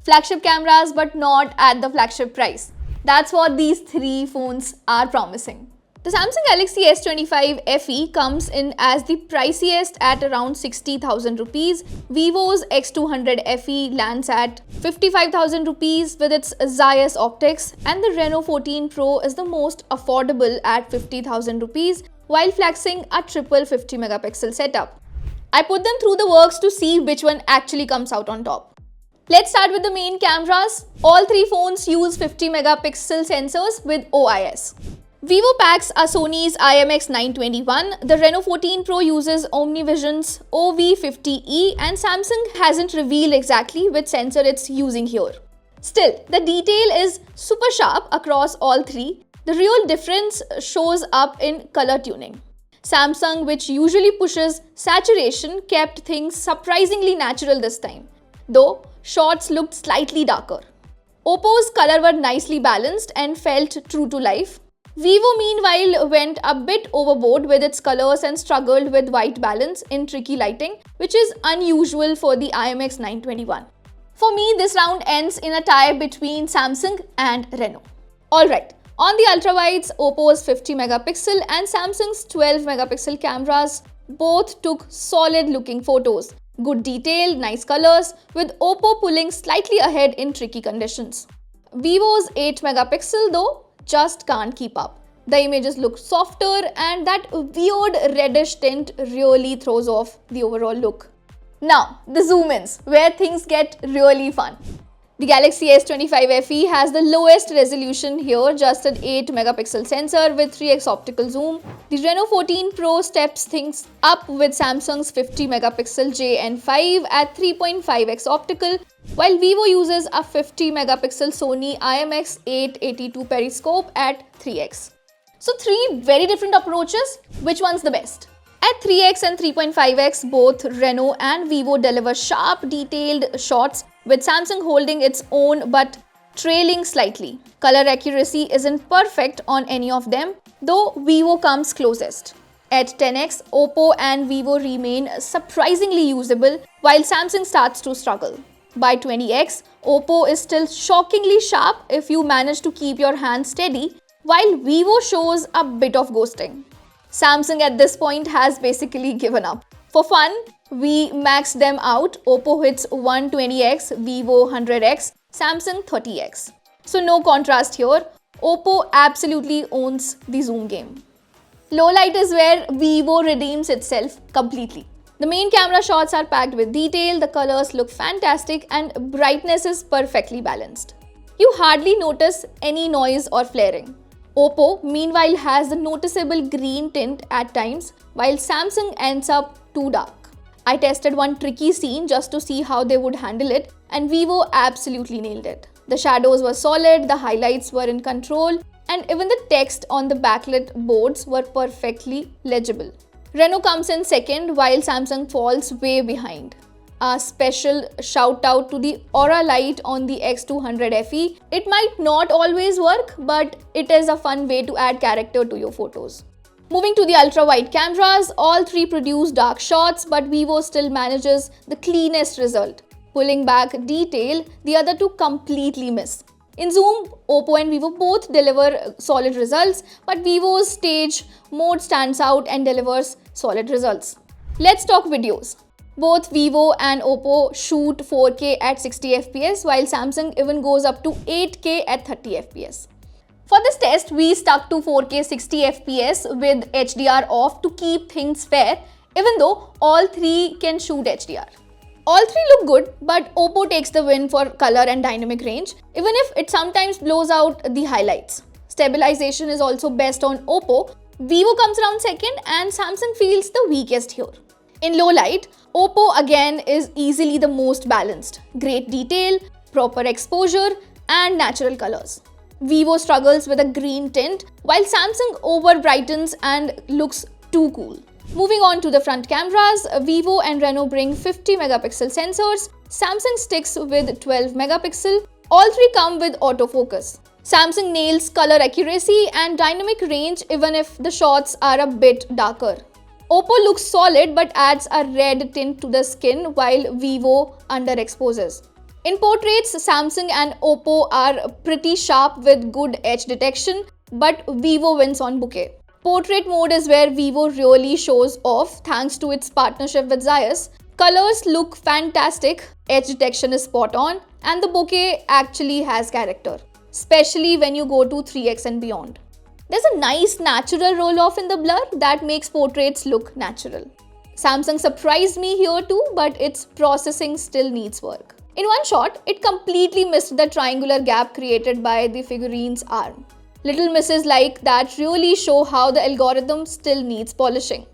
flagship cameras but not at the flagship price. That's what these three phones are promising. The Samsung Galaxy S25 FE comes in as the priciest at around 60,000 rupees. Vivo's X200 FE lands at 55,000 rupees with its Zeiss optics, and the Reno 14 Pro is the most affordable at 50,000 rupees while flexing a triple 50 megapixel setup. I put them through the works to see which one actually comes out on top. Let's start with the main cameras. All three phones use 50 megapixel sensors with OIS. Vivo packs a Sony's IMX921, the Reno 14 Pro uses OmniVision's OV50E, and Samsung hasn't revealed exactly which sensor it's using here. Still, the detail is super sharp across all three. The real difference shows up in color tuning. Samsung, which usually pushes saturation, kept things surprisingly natural this time, though shots looked slightly darker. Oppo's color were nicely balanced and felt true to life. Vivo meanwhile went a bit overboard with its colors and struggled with white balance in tricky lighting, which is unusual for the IMX921. For me, this round ends in a tie between Samsung and Reno. Alright, on the ultrawides, Oppo's 50 megapixel and Samsung's 12 megapixel cameras both took solid looking photos. Good detail, nice colors, with Oppo pulling slightly ahead in tricky conditions. Vivo's 8 megapixel though just can't keep up. The images look softer and that weird reddish tint really throws off the overall look. Now, the zoom-ins, where things get really fun. The Galaxy S25 FE has the lowest resolution here, just an 8 megapixel sensor with 3x optical zoom. The Reno 14 Pro steps things up with Samsung's 50 megapixel JN5 at 3.5x optical, while Vivo uses a 50 megapixel Sony IMX882 periscope at 3x. So three very different approaches. Which one's the best? At 3x and 3.5x, both Reno and Vivo deliver sharp, detailed shots, with Samsung holding its own but trailing slightly. Color accuracy isn't perfect on any of them, though Vivo comes closest. At 10x, Oppo and Vivo remain surprisingly usable, while Samsung starts to struggle. By 20x, Oppo is still shockingly sharp if you manage to keep your hand steady, while Vivo shows a bit of ghosting. Samsung at this point has basically given up. For fun, we maxed them out. Oppo hits 120x, Vivo 100x, Samsung 30x. So no contrast here. Oppo absolutely owns the zoom game. Low light is where Vivo redeems itself completely. The main camera shots are packed with detail, the colors look fantastic, and brightness is perfectly balanced. You hardly notice any noise or flaring. Oppo meanwhile has the noticeable green tint at times, while Samsung ends up too dark. I tested one tricky scene just to see how they would handle it, and Vivo absolutely nailed it. The shadows were solid, the highlights were in control, and even the text on the backlit boards were perfectly legible. Reno comes in second while Samsung falls way behind. A special shout out to the Aura light on the X200 FE. It might not always work, but it is a fun way to add character to your photos. Moving to the ultra-wide cameras, all three produce dark shots, but Vivo still manages the cleanest result. Pulling back detail, the other two completely miss. In zoom, Oppo and Vivo both deliver solid results, but Vivo's stage mode stands out and delivers solid results. Let's talk videos. Both Vivo and Oppo shoot 4K at 60 fps, while Samsung even goes up to 8K at 30 fps. For this test, we stuck to 4K 60 fps with HDR off to keep things fair, even though all three can shoot HDR. All three look good, but Oppo takes the win for color and dynamic range, even if it sometimes blows out the highlights. Stabilization is also best on Oppo. Vivo comes around second and Samsung feels the weakest here. In low light, Oppo again is easily the most balanced. Great detail, proper exposure, and natural colors. Vivo struggles with a green tint, while Samsung over brightens and looks too cool. Moving on to the front cameras, Vivo and Reno bring 50 megapixel sensors, Samsung sticks with 12 megapixel. All three come with autofocus. Samsung nails color accuracy and dynamic range even if the shots are a bit darker. Oppo looks solid but adds a red tint to the skin while Vivo underexposes. In portraits, Samsung and Oppo are pretty sharp with good edge detection, but Vivo wins on bokeh. Portrait mode is where Vivo really shows off thanks to its partnership with Zeiss. Colors look fantastic, edge detection is spot on, and the bokeh actually has character, especially when you go to 3x and beyond. There's a nice natural roll-off in the blur that makes portraits look natural. Samsung surprised me here too, but its processing still needs work. In one shot, it completely missed the triangular gap created by the figurine's arm. Little misses like that really show how the algorithm still needs polishing.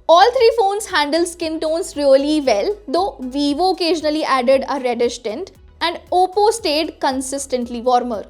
All three phones handle skin tones really well, though Vivo occasionally added a reddish tint and Oppo stayed consistently warmer.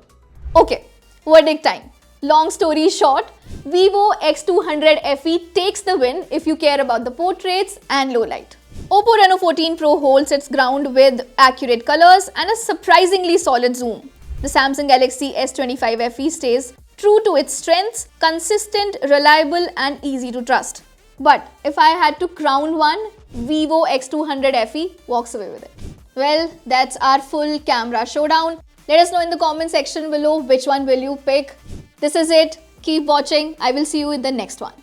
Okay, verdict time. Long story short, Vivo X200 FE takes the win if you care about the portraits and low light. Oppo Reno 14 Pro holds its ground with accurate colors and a surprisingly solid zoom. The Samsung Galaxy S25 FE stays true to its strengths, consistent, reliable and easy to trust. But if I had to crown one, Vivo X200 FE walks away with it. Well, that's our full camera showdown. Let us know in the comment section below which one will you pick. This is it. Keep watching. I will see you in the next one.